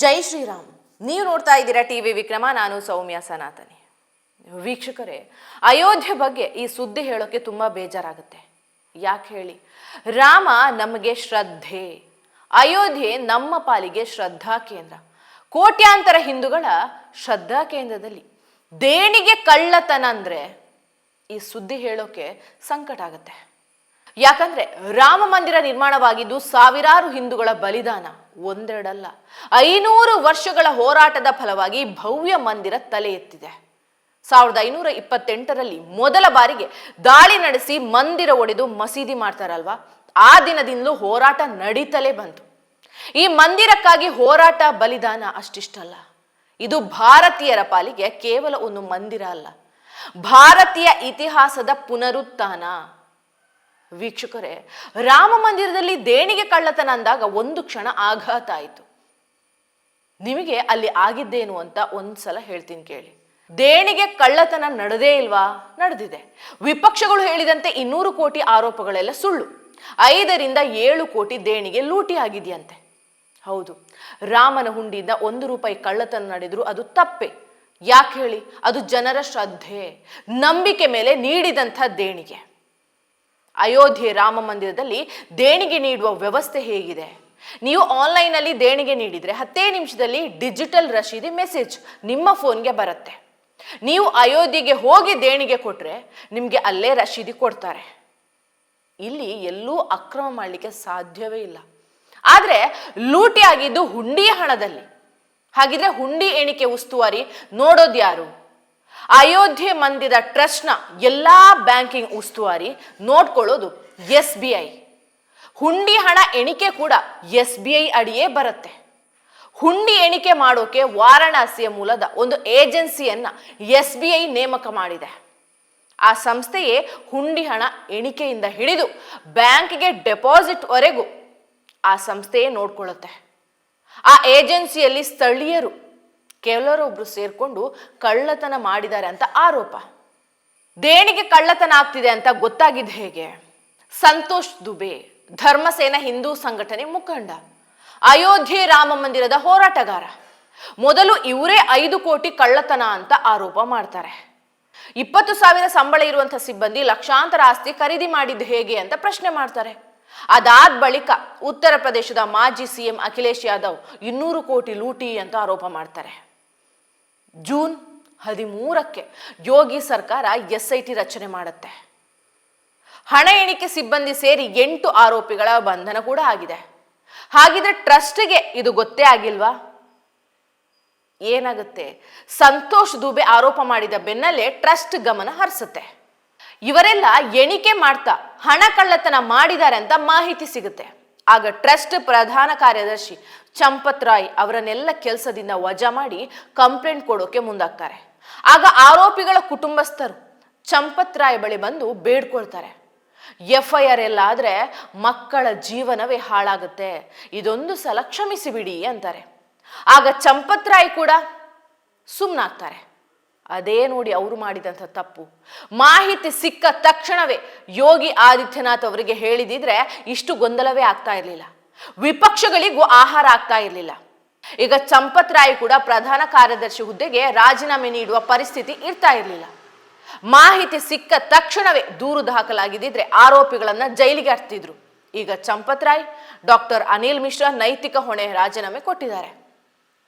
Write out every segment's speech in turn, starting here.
ಜೈ ಶ್ರೀರಾಮ್. ನೀವು ನೋಡ್ತಾ ಇದ್ದೀರಾ ಟಿವಿ ವಿಕ್ರಮ. ನಾನು ಸೌಮ್ಯ ಸನಾತನಿ. ವೀಕ್ಷಕರೇ, ಅಯೋಧ್ಯೆ ಬಗ್ಗೆ ಈ ಸುದ್ದಿ ಹೇಳೋಕೆ ತುಂಬಾ ಬೇಜಾರಾಗುತ್ತೆ. ಯಾಕೆ ಹೇಳಿ? ರಾಮ ನಮಗೆ ಶ್ರದ್ಧೆ, ಅಯೋಧ್ಯೆ ನಮ್ಮ ಪಾಲಿಗೆ ಶ್ರದ್ಧಾ ಕೇಂದ್ರ. ಕೋಟ್ಯಾಂತರ ಹಿಂದೂಗಳ ಶ್ರದ್ಧಾ ಕೇಂದ್ರದಲ್ಲಿ ದೇಣಿಗೆ ಕಳ್ಳತನ ಅಂದ್ರೆ ಈ ಸುದ್ದಿ ಹೇಳೋಕೆ ಸಂಕಟ ಆಗುತ್ತೆ. ಯಾಕಂದ್ರೆ ರಾಮ ಮಂದಿರ ನಿರ್ಮಾಣವಾಗಿದ್ದು ಸಾವಿರಾರು ಹಿಂದೂಗಳ ಬಲಿದಾನ, ಒಂದೆರಡಲ್ಲ 500 ವರ್ಷಗಳ ಹೋರಾಟದ ಫಲವಾಗಿ ಭವ್ಯ ಮಂದಿರ ತಲೆ ಎತ್ತಿದೆ. 1528ರಲ್ಲಿ ಮೊದಲ ಬಾರಿಗೆ ದಾಳಿ ನಡೆಸಿ ಮಂದಿರ ಒಡೆದು ಮಸೀದಿ ಮಾಡ್ತಾರಲ್ವಾ, ಆ ದಿನದಿಂದಲೂ ಹೋರಾಟ ನಡೀತಲೇ ಬಂತು. ಈ ಮಂದಿರಕ್ಕಾಗಿ ಹೋರಾಟ, ಬಲಿದಾನ ಅಷ್ಟಿಷ್ಟಲ್ಲ. ಇದು ಭಾರತೀಯರ ಪಾಲಿಗೆ ಕೇವಲ ಒಂದು ಮಂದಿರ ಅಲ್ಲ, ಭಾರತೀಯ ಇತಿಹಾಸದ ಪುನರುತ್ಥಾನ. ವೀಕ್ಷಕರೇ, ರಾಮ ಮಂದಿರದಲ್ಲಿ ದೇಣಿಗೆ ಕಳ್ಳತನ ಅಂದಾಗ ಒಂದು ಕ್ಷಣ ಆಘಾತ ಆಯಿತು. ನಿಮಗೆ ಅಲ್ಲಿ ಆಗಿದ್ದೇನು ಅಂತ ಒಂದ್ಸಲ ಹೇಳ್ತೀನಿ ಕೇಳಿ. ದೇಣಿಗೆ ಕಳ್ಳತನ ನಡೆದೇ ಇಲ್ವಾ? ನಡೆದಿದೆ. ವಿಪಕ್ಷಗಳು ಹೇಳಿದಂತೆ 200 ಕೋಟಿ ಆರೋಪಗಳೆಲ್ಲ ಸುಳ್ಳು. 5ರಿಂದ 7 ಕೋಟಿ ದೇಣಿಗೆ ಲೂಟಿ ಆಗಿದೆಯಂತೆ. ಹೌದು, ರಾಮನ ಹುಂಡಿಯಿಂದ 1 ರೂಪಾಯಿ ಕಳ್ಳತನ ನಡೆದ್ರು ಅದು ತಪ್ಪೆ. ಯಾಕೆ ಹೇಳಿ? ಅದು ಜನರ ಶ್ರದ್ಧೆ, ನಂಬಿಕೆ ಮೇಲೆ ನೀಡಿದಂಥ ದೇಣಿಗೆ. ಅಯೋಧ್ಯೆ ರಾಮ ಮಂದಿರದಲ್ಲಿ ದೇಣಿಗೆ ನೀಡುವ ವ್ಯವಸ್ಥೆ ಹೇಗಿದೆ? ನೀವು ಆನ್ಲೈನಲ್ಲಿ ದೇಣಿಗೆ ನೀಡಿದರೆ 10 ನಿಮಿಷದಲ್ಲಿ ಡಿಜಿಟಲ್ ರಶೀದಿ ಮೆಸೇಜ್ ನಿಮ್ಮ ಫೋನ್ಗೆ ಬರುತ್ತೆ. ನೀವು ಅಯೋಧ್ಯೆಗೆ ಹೋಗಿ ದೇಣಿಗೆ ಕೊಟ್ಟರೆ ನಿಮಗೆ ಅಲ್ಲೇ ರಶೀದಿ ಕೊಡ್ತಾರೆ. ಇಲ್ಲಿ ಎಲ್ಲೂ ಅಕ್ರಮ ಮಾಡಲಿಕ್ಕೆ ಸಾಧ್ಯವೇ ಇಲ್ಲ. ಆದರೆ ಲೂಟಿ ಆಗಿದ್ದು ಹುಂಡಿಯ ಹಣದಲ್ಲಿ. ಹಾಗಿದ್ರೆ ಹುಂಡಿ ಎಣಿಕೆ ಉಸ್ತುವಾರಿ ನೋಡೋದು ಯಾರು? ಅಯೋಧ್ಯೆ ಮಂದಿರ ಟ್ರಸ್ಟ್ನ ಎಲ್ಲಾ ಬ್ಯಾಂಕಿಂಗ್ ಉಸ್ತುವಾರಿ ನೋಡ್ಕೊಳ್ಳೋದು SBI. ಹುಂಡಿ ಹಣ ಎಣಿಕೆ ಕೂಡ SBI ಅಡಿಯೇ ಬರುತ್ತೆ. ಹುಂಡಿ ಎಣಿಕೆ ಮಾಡೋಕೆ ವಾರಣಾಸಿಯ ಮೂಲದ ಒಂದು ಏಜೆನ್ಸಿಯನ್ನ SBI ನೇಮಕ ಮಾಡಿದೆ. ಆ ಸಂಸ್ಥೆಯೇ ಹುಂಡಿ ಹಣ ಎಣಿಕೆಯಿಂದ ಹಿಡಿದು ಬ್ಯಾಂಕ್ಗೆ ಡೆಪಾಸಿಟ್ ವರೆಗೂ ಆ ಸಂಸ್ಥೆಯೇ ನೋಡ್ಕೊಳ್ಳುತ್ತೆ. ಆ ಏಜೆನ್ಸಿಯಲ್ಲಿ ಸ್ಥಳೀಯರು ಕೆಲವರೊಬ್ರು ಸೇರ್ಕೊಂಡು ಕಳ್ಳತನ ಮಾಡಿದ್ದಾರೆ ಅಂತ ಆರೋಪ. ದೇಣಿಗೆ ಕಳ್ಳತನ ಆಗ್ತಿದೆ ಅಂತ ಗೊತ್ತಾಗಿದ್ದು ಹೇಗೆ? ಸಂತೋಷ್ ದುಬೆ, ಧರ್ಮಸೇನ ಹಿಂದೂ ಸಂಘಟನೆ ಮುಖಂಡ, ಅಯೋಧ್ಯೆ ರಾಮ ಮಂದಿರದ ಹೋರಾಟಗಾರ. ಮೊದಲು ಇವರೇ 5 ಕೋಟಿ ಕಳ್ಳತನ ಅಂತ ಆರೋಪ ಮಾಡ್ತಾರೆ. 20,000 ಸಂಬಳ ಇರುವಂತಹ ಸಿಬ್ಬಂದಿ ಲಕ್ಷಾಂತರ ಆಸ್ತಿ ಖರೀದಿ ಮಾಡಿದ್ದು ಹೇಗೆ ಅಂತ ಪ್ರಶ್ನೆ ಮಾಡ್ತಾರೆ. ಅದಾದ ಬಳಿಕ ಉತ್ತರ ಪ್ರದೇಶದ ಮಾಜಿ CM ಅಖಿಲೇಶ್ ಯಾದವ್ 200 ಕೋಟಿ ಲೂಟಿ ಅಂತ ಆರೋಪ ಮಾಡ್ತಾರೆ. ಜೂನ್ 13ಕ್ಕೆ ಯೋಗಿ ಸರ್ಕಾರ SIT ರಚನೆ ಮಾಡುತ್ತೆ. ಹಣ ಎಣಿಕೆ ಸಿಬ್ಬಂದಿ ಸೇರಿ 8 ಆರೋಪಿಗಳ ಬಂಧನ ಕೂಡ ಆಗಿದೆ. ಹಾಗಿದ್ರೆ ಟ್ರಸ್ಟ್ಗೆ ಇದು ಗೊತ್ತೇ ಆಗಿಲ್ವಾ? ಏನಾಗುತ್ತೆ? ಸಂತೋಷ್ ದುಬೆ ಆರೋಪ ಮಾಡಿದ ಬೆನ್ನಲ್ಲೇ ಟ್ರಸ್ಟ್ ಗಮನ ಹರಿಸುತ್ತೆ. ಇವರೆಲ್ಲ ಎಣಿಕೆ ಮಾಡ್ತಾ ಹಣ ಕಳ್ಳತನ ಮಾಡಿದ್ದಾರೆ ಅಂತ ಮಾಹಿತಿ ಸಿಗುತ್ತೆ. ಆಗ ಟ್ರಸ್ಟ್ ಪ್ರಧಾನ ಕಾರ್ಯದರ್ಶಿ ಚಂಪತ್ ರಾಯ್ ಅವರನ್ನೆಲ್ಲ ಕೆಲಸದಿಂದ ವಜಾ ಮಾಡಿ ಕಂಪ್ಲೇಂಟ್ ಕೊಡೋಕೆ ಮುಂದಾಗ್ತಾರೆ. ಆಗ ಆರೋಪಿಗಳ ಕುಟುಂಬಸ್ಥರು ಚಂಪತ್ ರಾಯ್ ಬಳಿ ಬಂದು ಬೇಡ್ಕೊಳ್ತಾರೆ. FIR ಎಲ್ಲ ಆದ್ರೆ ಮಕ್ಕಳ ಜೀವನವೇ ಹಾಳಾಗುತ್ತೆ, ಇದೊಂದು ಸಲ ಕ್ಷಮಿಸಿಬಿಡಿ ಅಂತಾರೆ. ಆಗ ಚಂಪತ್ ರಾಯ್ ಕೂಡ ಸುಮ್ಮನಾಗ್ತಾರೆ. ಅದೇ ನೋಡಿ ಅವರು ಮಾಡಿದಂಥ ತಪ್ಪು. ಮಾಹಿತಿ ಸಿಕ್ಕ ತಕ್ಷಣವೇ ಯೋಗಿ ಆದಿತ್ಯನಾಥ್ ಅವರಿಗೆ ಹೇಳಿದಿದ್ರೆ ಇಷ್ಟು ಗೊಂದಲವೇ ಆಗ್ತಾ ಇರಲಿಲ್ಲ, ವಿಪಕ್ಷಗಳಿಗೂ ಆಹಾರ ಆಗ್ತಾ ಇರಲಿಲ್ಲ. ಈಗ ಚಂಪತ್ ರಾಯ್ ಕೂಡ ಪ್ರಧಾನ ಕಾರ್ಯದರ್ಶಿ ಹುದ್ದೆಗೆ ರಾಜೀನಾಮೆ ನೀಡುವ ಪರಿಸ್ಥಿತಿ ಇರ್ತಾ ಇರಲಿಲ್ಲ. ಮಾಹಿತಿ ಸಿಕ್ಕ ತಕ್ಷಣವೇ ದೂರು ದಾಖಲಾಗಿದ್ದಿದ್ರೆ ಆರೋಪಿಗಳನ್ನ ಜೈಲಿಗೆ ಹಾಕ್ತಿದ್ರು. ಈಗ ಚಂಪತ್ ರಾಯ್, ಡಾಕ್ಟರ್ ಅನಿಲ್ ಮಿಶ್ರಾ ನೈತಿಕ ಹೊಣೆ ರಾಜೀನಾಮೆ ಕೊಟ್ಟಿದ್ದಾರೆ.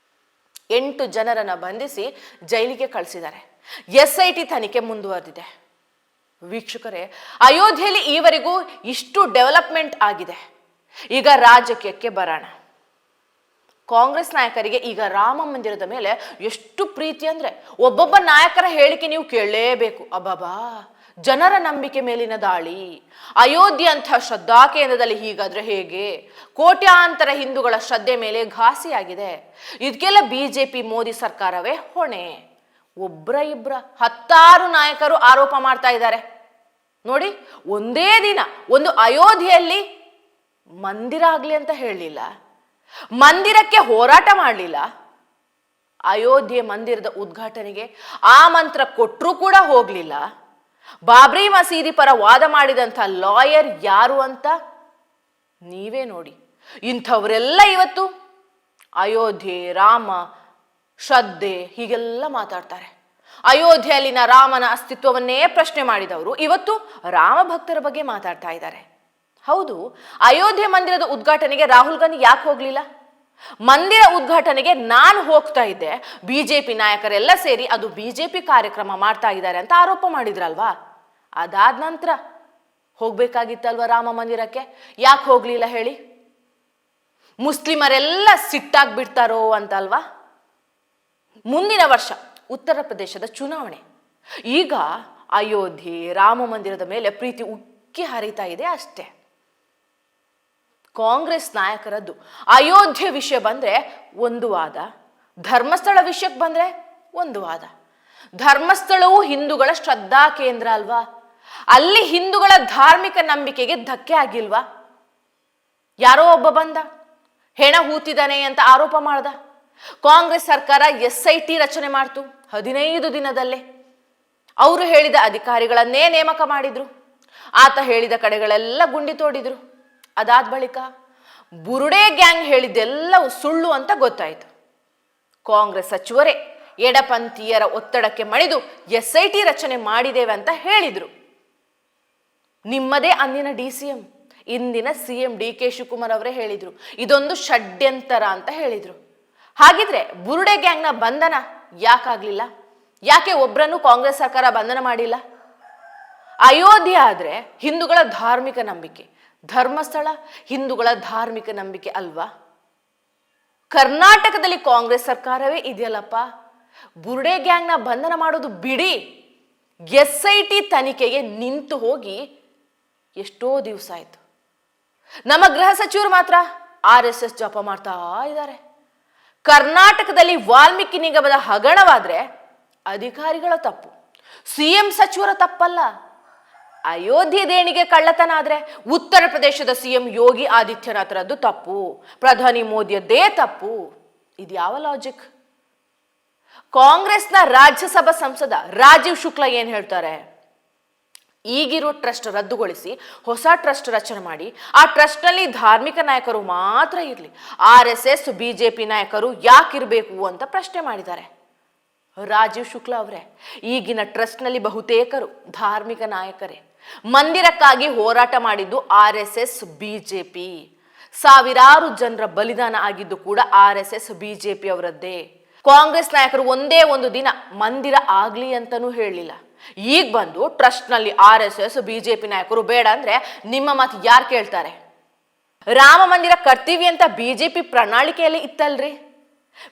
8 ಜನರನ್ನ ಬಂಧಿಸಿ ಜೈಲಿಗೆ ಕಳಿಸಿದ್ದಾರೆ. SIT ತನಿಖೆ ಮುಂದುವರೆದಿದೆ. ವೀಕ್ಷಕರೇ, ಅಯೋಧ್ಯೆಯಲ್ಲಿ ಈವರೆಗೂ ಇಷ್ಟು ಡೆವಲಪ್ಮೆಂಟ್ ಆಗಿದೆ. ಈಗ ರಾಜಕೀಯಕ್ಕೆ ಬರೋಣ. ಕಾಂಗ್ರೆಸ್ ನಾಯಕರಿಗೆ ಈಗ ರಾಮ ಮಂದಿರದ ಮೇಲೆ ಎಷ್ಟು ಪ್ರೀತಿ ಅಂದ್ರೆ ಒಬ್ಬೊಬ್ಬ ನಾಯಕರ ಹೇಳಿಕೆ ನೀವು ಕೇಳಲೇಬೇಕು. ಅಬ್ಬಾಬಾ, ಜನರ ನಂಬಿಕೆ ಮೇಲಿನ ದಾಳಿ, ಅಯೋಧ್ಯೆ ಅಂತ ಶ್ರದ್ಧಾ ಕೇಂದ್ರದಲ್ಲಿ ಹೀಗಾದ್ರೆ ಹೇಗೆ? ಕೋಟ್ಯಾಂತರ ಹಿಂದೂಗಳ ಶ್ರದ್ಧೆ ಮೇಲೆ ಘಾಸಿಯಾಗಿದೆ. ಇದಕ್ಕೆಲ್ಲ BJP ಮೋದಿ ಸರ್ಕಾರವೇ ಹೊಣೆ. ಒಬ್ರ ಇಬ್ರ 10 ನಾಯಕರು ಆರೋಪ ಮಾಡ್ತಾ ಇದ್ದಾರೆ. ನೋಡಿ, ಒಂದೇ ದಿನ ಒಂದು ಅಯೋಧ್ಯೆಯಲ್ಲಿ ಮಂದಿರ ಆಗ್ಲಿ ಅಂತ ಹೇಳಲಿಲ್ಲ, ಮಂದಿರಕ್ಕೆ ಹೋರಾಟ ಮಾಡಲಿಲ್ಲ, ಅಯೋಧ್ಯೆ ಮಂದಿರದ ಉದ್ಘಾಟನೆಗೆ ಆಮಂತ್ರ ಕೊಟ್ಟರೂ ಕೂಡ ಹೋಗ್ಲಿಲ್ಲ. ಬಾಬ್ರಿ ಮಸೀದಿ ಪರ ವಾದ ಮಾಡಿದಂಥ ಲಾಯರ್ ಯಾರು ಅಂತ ನೀವೇ ನೋಡಿ. ಇಂಥವರೆಲ್ಲ ಇವತ್ತು ಅಯೋಧ್ಯೆ, ರಾಮ, ಶ್ರದ್ಧೆ ಹೀಗೆಲ್ಲ ಮಾತಾಡ್ತಾರೆ. ಅಯೋಧ್ಯೆಯಲ್ಲಿನ ರಾಮನ ಅಸ್ತಿತ್ವವನ್ನೇ ಪ್ರಶ್ನೆ ಮಾಡಿದವರು ಇವತ್ತು ರಾಮ ಭಕ್ತರ ಬಗ್ಗೆ ಮಾತಾಡ್ತಾ ಇದ್ದಾರೆ. ಹೌದು, ಅಯೋಧ್ಯೆ ಮಂದಿರದ ಉದ್ಘಾಟನೆಗೆ ರಾಹುಲ್ ಗಾಂಧಿ ಯಾಕೆ ಹೋಗ್ಲಿಲ್ಲ? ಮಂದಿರ ಉದ್ಘಾಟನೆಗೆ ನಾನು ಹೋಗ್ತಾ ಇದ್ದೆ, ಬಿಜೆಪಿ ನಾಯಕರೆಲ್ಲ ಸೇರಿ ಅದು ಬಿಜೆಪಿ ಕಾರ್ಯಕ್ರಮ ಮಾಡ್ತಾ ಇದ್ದಾರೆ ಅಂತ ಆರೋಪ ಮಾಡಿದ್ರಲ್ವಾ? ಅದಾದ ನಂತರ ಹೋಗ್ಬೇಕಾಗಿತ್ತಲ್ವ ರಾಮ ಮಂದಿರಕ್ಕೆ? ಯಾಕೆ ಹೋಗ್ಲಿಲ್ಲ ಹೇಳಿ? ಮುಸ್ಲಿಮರೆಲ್ಲ ಸಿಟ್ಟಾಗ್ಬಿಡ್ತಾರೋ ಅಂತಲ್ವಾ? ಮುಂದಿನ ವರ್ಷ ಉತ್ತರ ಪ್ರದೇಶದ ಚುನಾವಣೆ. ಈಗ ಅಯೋಧ್ಯೆ, ರಾಮ ಮಂದಿರದ ಮೇಲೆ ಪ್ರೀತಿ ಉಕ್ಕಿ ಹರಿತಾ ಇದೆ ಅಷ್ಟೇ. ಕಾಂಗ್ರೆಸ್ ನಾಯಕರದ್ದು ಅಯೋಧ್ಯೆ ವಿಷಯ ಬಂದ್ರೆ ಒಂದು ವಾದ, ಧರ್ಮಸ್ಥಳ ವಿಷಯಕ್ಕೆ ಬಂದ್ರೆ ಒಂದು ವಾದ. ಧರ್ಮಸ್ಥಳವು ಹಿಂದೂಗಳ ಶ್ರದ್ಧಾ ಕೇಂದ್ರ ಅಲ್ವಾ? ಅಲ್ಲಿ ಹಿಂದೂಗಳ ಧಾರ್ಮಿಕ ನಂಬಿಕೆಗೆ ಧಕ್ಕೆ ಆಗಿಲ್ವಾ? ಯಾರೋ ಒಬ್ಬ ಬಂದ, ಹೆಣ ಹೂತಿದ್ದಾನೆ ಅಂತ ಆರೋಪ ಮಾಡ್ದ. ಕಾಂಗ್ರೆಸ್ ಸರ್ಕಾರ SIT ರಚನೆ ಮಾಡ್ತು 15 ದಿನದಲ್ಲೇ. ಅವರು ಹೇಳಿದ ಅಧಿಕಾರಿಗಳನ್ನೇ ನೇಮಕ ಮಾಡಿದ್ರು. ಆತ ಹೇಳಿದ ಕಡೆಗಳೆಲ್ಲ ಗುಂಡಿ ತೋಡಿದ್ರು. ಅದಾದ ಬಳಿಕ ಬುರುಡೆ ಗ್ಯಾಂಗ್ ಹೇಳಿದ್ದೆಲ್ಲವೂ ಸುಳ್ಳು ಅಂತ ಗೊತ್ತಾಯಿತು. ಕಾಂಗ್ರೆಸ್ ಸಚಿವರೇ ಎಡಪಂಥೀಯರ ಒತ್ತಡಕ್ಕೆ ಮಣಿದು SIT ರಚನೆ ಮಾಡಿದ್ದೇವೆ ಅಂತ ಹೇಳಿದ್ರು. ನಿಮ್ಮದೇ ಅಂದಿನ DCM, ಇಂದಿನ CM DK ಶಿವಕುಮಾರ್ ಅವರೇ ಹೇಳಿದ್ರು ಇದೊಂದು ಷಡ್ಯಂತರ ಅಂತ ಹೇಳಿದ್ರು. ಹಾಗಿದ್ರೆ ಬುರುಡೆ ಗ್ಯಾಂಗ್ನ ಬಂಧನ ಯಾಕಾಗ್ಲಿಲ್ಲ? ಯಾಕೆ ಒಬ್ಬರನ್ನು ಕಾಂಗ್ರೆಸ್ ಸರ್ಕಾರ ಬಂಧನ ಮಾಡಿಲ್ಲ? ಅಯೋಧ್ಯೆ ಆದ್ರೆ ಹಿಂದೂಗಳ ಧಾರ್ಮಿಕ ನಂಬಿಕೆ, ಧರ್ಮಸ್ಥಳ ಹಿಂದೂಗಳ ಧಾರ್ಮಿಕ ನಂಬಿಕೆ ಅಲ್ವಾ? ಕರ್ನಾಟಕದಲ್ಲಿ ಕಾಂಗ್ರೆಸ್ ಸರ್ಕಾರವೇ ಇದೆಯಲ್ಲಪ್ಪ. ಬುರುಡೆ ಗ್ಯಾಂಗ್ನ ಬಂಧನ ಮಾಡೋದು ಬಿಡಿ, SIT ತನಿಖೆಗೆ ನಿಂತು ಹೋಗಿ ಎಷ್ಟೋ ದಿವಸ ಆಯ್ತು. ನಮ್ಮ ಗೃಹ ಸಚಿವರು ಮಾತ್ರ RSS ಜಪ ಮಾಡ್ತಾ ಇದ್ದಾರೆ. ಕರ್ನಾಟಕದಲ್ಲಿ ವಾಲ್ಮೀಕಿ ನಿಗಮದ ಹಗರಣವಾದ್ರೆ ಅಧಿಕಾರಿಗಳ ತಪ್ಪು, CM ಸಚಿವರ ತಪ್ಪಲ್ಲ. ಅಯೋಧ್ಯೆ ದೇಣಿಗೆ ಕಳ್ಳತನ ಆದ್ರೆ ಉತ್ತರ ಪ್ರದೇಶದ CM ಯೋಗಿ ಆದಿತ್ಯನಾಥರದ್ದು ತಪ್ಪು, ಪ್ರಧಾನಿ ಮೋದಿಯದ್ದೇ ತಪ್ಪು. ಇದ್ಯಾವ ಲಾಜಿಕ್? ಕಾಂಗ್ರೆಸ್ನ ರಾಜ್ಯಸಭಾ ಸಂಸದ ರಾಜೀವ್ ಶುಕ್ಲಾ ಏನ್ ಹೇಳ್ತಾರೆ? ಈಗಿರೋ ಟ್ರಸ್ಟ್ ರದ್ದುಗೊಳಿಸಿ ಹೊಸ ಟ್ರಸ್ಟ್ ರಚನೆ ಮಾಡಿ ಆ ಟ್ರಸ್ಟ್ ನಲ್ಲಿ ಧಾರ್ಮಿಕ ನಾಯಕರು ಮಾತ್ರ ಇರಲಿ, RSS BJP ನಾಯಕರು ಯಾಕಿರ್ಬೇಕು ಅಂತ ಪ್ರಶ್ನೆ ಮಾಡಿದ್ದಾರೆ. ರಾಜೀವ್ ಶುಕ್ಲಾ ಅವರೇ, ಈಗಿನ ಟ್ರಸ್ಟ್ ನಲ್ಲಿ ಬಹುತೇಕರು ಧಾರ್ಮಿಕ ನಾಯಕರೇ. ಮಂದಿರಕ್ಕಾಗಿ ಹೋರಾಟ ಮಾಡಿದ್ದು RSS BJP. ಸಾವಿರಾರು ಜನರ ಬಲಿದಾನ ಆಗಿದ್ದು ಕೂಡ RSS BJP ಅವರದ್ದೇ. ಕಾಂಗ್ರೆಸ್ ನಾಯಕರು ಒಂದೇ ಒಂದು ದಿನ ಮಂದಿರ ಆಗ್ಲಿ ಅಂತನೂ ಹೇಳಲಿಲ್ಲ. ಈಗ ಬಂದು ಟ್ರಸ್ಟ್ ನಲ್ಲಿ RSS BJP ನಾಯಕರು ಬೇಡ ಅಂದ್ರೆ ನಿಮ್ಮ ಮಾತು ಯಾರು ಕೇಳ್ತಾರೆ? ರಾಮ ಮಂದಿರ ಕಟ್ತೀವಿ ಅಂತ BJP ಪ್ರಣಾಳಿಕೆಯಲ್ಲಿ ಇತ್ತಲ್ರಿ.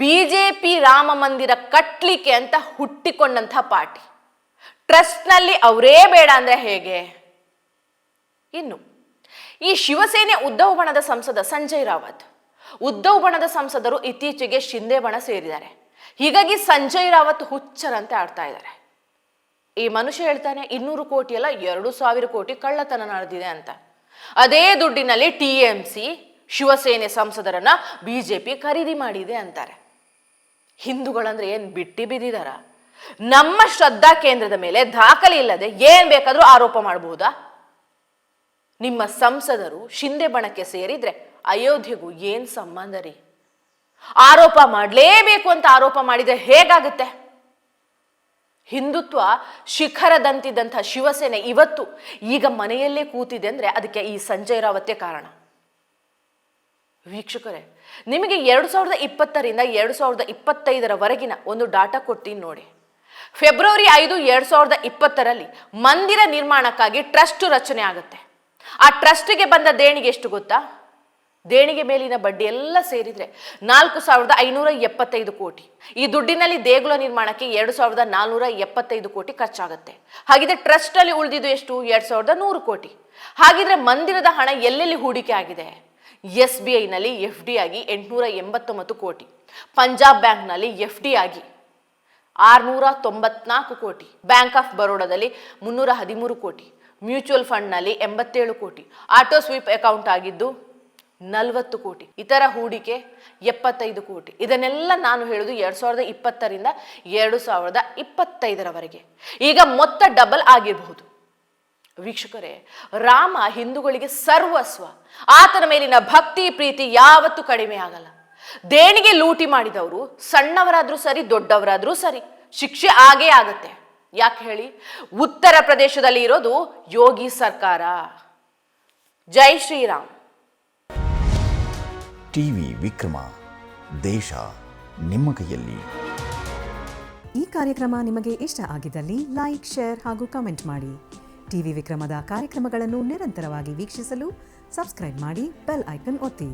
BJP ರಾಮ ಮಂದಿರ ಕಟ್ಲಿಕ್ಕೆ ಅಂತ ಹುಟ್ಟಿಕೊಂಡಂತ ಪಾರ್ಟಿ. ಟ್ರಸ್ಟ್ ನಲ್ಲಿ ಅವರೇ ಬೇಡ ಅಂದ್ರೆ ಹೇಗೆ? ಇನ್ನು ಈ ಶಿವಸೇನೆ ಉದ್ಧವ್ ಬಣದ ಸಂಸದ ಸಂಜಯ್ ರಾವತ್, ಉದ್ಧವ್ ಬಣದ ಸಂಸದರು ಇತ್ತೀಚೆಗೆ ಶಿಂದೆ ಬಣ ಸೇರಿದ್ದಾರೆ. ಹೀಗಾಗಿ ಸಂಜಯ್ ರಾವತ್ ಹುಚ್ಚರಂತೆ ಆಡ್ತಾ ಇದ್ದಾರೆ. ಈ ಮನುಷ್ಯ ಹೇಳ್ತಾನೆ 200 ಕೋಟಿ ಅಲ್ಲ 2,000 ಕೋಟಿ ಕಳ್ಳತನ ನಡೆದಿದೆ ಅಂತ. ಅದೇ ದುಡ್ಡಿನಲ್ಲಿ TMC ಶಿವಸೇನೆ ಸಂಸದರನ್ನ BJP ಖರೀದಿ ಮಾಡಿದೆ ಅಂತಾರೆ. ಹಿಂದೂಗಳಂದ್ರೆ ಏನ್ ಬಿಟ್ಟಿ ಬಿದ್ದಿದಾರ? ನಮ್ಮ ಶ್ರದ್ಧಾ ಕೇಂದ್ರದ ಮೇಲೆ ದಾಖಲೆ ಇಲ್ಲದೆ ಏನ್ ಬೇಕಾದ್ರೂ ಆರೋಪ ಮಾಡಬಹುದಾ? ನಿಮ್ಮ ಸಂಸದರು ಶಿಂದೆ ಬಣಕ್ಕೆ ಸೇರಿದ್ರೆ ಅಯೋಧ್ಯೆಗೂ ಏನ್ ಸಂಬಂಧ ರೀ? ಆರೋಪ ಮಾಡಲೇಬೇಕು ಅಂತ ಆರೋಪ ಮಾಡಿದ್ರೆ ಹೇಗಾಗುತ್ತೆ? ಹಿಂದುತ್ವ ಶಿಖರದಂತಿದ್ದಂಥ ಶಿವಸೇನೆ ಇವತ್ತು ಈಗ ಮನೆಯಲ್ಲೇ ಕೂತಿದೆ ಅಂದ್ರೆ ಅದಕ್ಕೆ ಈ ಸಂಜಯ್ ರಾವತ್ತೇ ಕಾರಣ. ವೀಕ್ಷಕರೇ, ನಿಮಗೆ 2020ರಿಂದ 2025 ಒಂದು ಡಾಟಾ ಕೊಡ್ತೀನಿ ನೋಡಿ. ಫೆಬ್ರವರಿ 5, 2020ರಲ್ಲಿ ಮಂದಿರ ನಿರ್ಮಾಣಕ್ಕಾಗಿ ಟ್ರಸ್ಟ್ ರಚನೆ ಆಗುತ್ತೆ. ಆ ಟ್ರಸ್ಟ್ಗೆ ಬಂದ ದೇಣಿಗೆ ಎಷ್ಟು ಗೊತ್ತಾ? ದೇಣಿಗೆ ಮೇಲಿನ ಬಡ್ಡಿ ಎಲ್ಲ ಸೇರಿದ್ರೆ 4,575 ಕೋಟಿ. ಈ ದುಡ್ಡಿನಲ್ಲಿ ದೇಗುಲ ನಿರ್ಮಾಣಕ್ಕೆ 2,475 ಕೋಟಿ ಖರ್ಚಾಗುತ್ತೆ. ಹಾಗಿದ್ರೆ ಟ್ರಸ್ಟ್ ಅಲ್ಲಿ ಉಳಿದಿದ್ದು ಎಷ್ಟು? 2,100 ಕೋಟಿ. ಹಾಗಿದ್ರೆ ಮಂದಿರದ ಹಣ ಎಲ್ಲೆಲ್ಲಿ ಹೂಡಿಕೆ ಆಗಿದೆ? SBI ನಲ್ಲಿ FD ಆಗಿ 889 ಕೋಟಿ, ಪಂಜಾಬ್ ಬ್ಯಾಂಕ್ ನಲ್ಲಿ FD ಆಗಿ 694 ಕೋಟಿ, ಬ್ಯಾಂಕ್ ಆಫ್ ಬರೋಡಾದಲ್ಲಿ 313 ಕೋಟಿ, ಮ್ಯೂಚುವಲ್ ಫಂಡ್ ನಲ್ಲಿ 87 ಕೋಟಿ, ಆಟೋ ಸ್ವೀಪ್ ಅಕೌಂಟ್ ಆಗಿದ್ದು 40 ಕೋಟಿ, ಇತರ ಹೂಡಿಕೆ 75 ಕೋಟಿ. ಇದನ್ನೆಲ್ಲ ನಾನು ಹೇಳುದು 2020ರಿಂದ 2025 ಈಗ ಮೊತ್ತ ಡಬಲ್ ಆಗಿರಬಹುದು. ವೀಕ್ಷಕರೇ, ರಾಮ ಹಿಂದೂಗಳಿಗೆ ಸರ್ವಸ್ವ. ಆತನ ಮೇಲಿನ ಭಕ್ತಿ ಪ್ರೀತಿ ಯಾವತ್ತೂ ಕಡಿಮೆ ಆಗಲ್ಲ. ದೇಣಿಗೆ ಲೂಟಿ ಮಾಡಿದವರು ಸಣ್ಣವರಾದ್ರೂ ಸರಿ ದೊಡ್ಡವರಾದ್ರೂ ಸರಿ ಶಿಕ್ಷೆ ಆಗೇ ಆಗತ್ತೆ. ಯಾಕೆ ಹೇಳಿ? ಉತ್ತರ ಪ್ರದೇಶದಲ್ಲಿ ಇರೋದು ಯೋಗಿ ಸರ್ಕಾರ. ಜೈ ಶ್ರೀರಾಮ್. ಟಿವಿ ವಿಕ್ರಮ, ದೇಶ ನಿಮ್ಮ ಕೈಯಲ್ಲಿ. ಈ ಕಾರ್ಯಕ್ರಮ ನಿಮಗೆ ಇಷ್ಟ ಆಗಿದ್ದಲ್ಲಿ ಲೈಕ್, ಶೇರ್ ಹಾಗೂ ಕಮೆಂಟ್ ಮಾಡಿ. ಟಿವಿ ವಿಕ್ರಮದ ಕಾರ್ಯಕ್ರಮಗಳನ್ನು ನಿರಂತರವಾಗಿ ವೀಕ್ಷಿಸಲು ಸಬ್ಸ್ಕ್ರೈಬ್ ಮಾಡಿ, ಬೆಲ್ ಐಕನ್ ಒತ್ತಿ.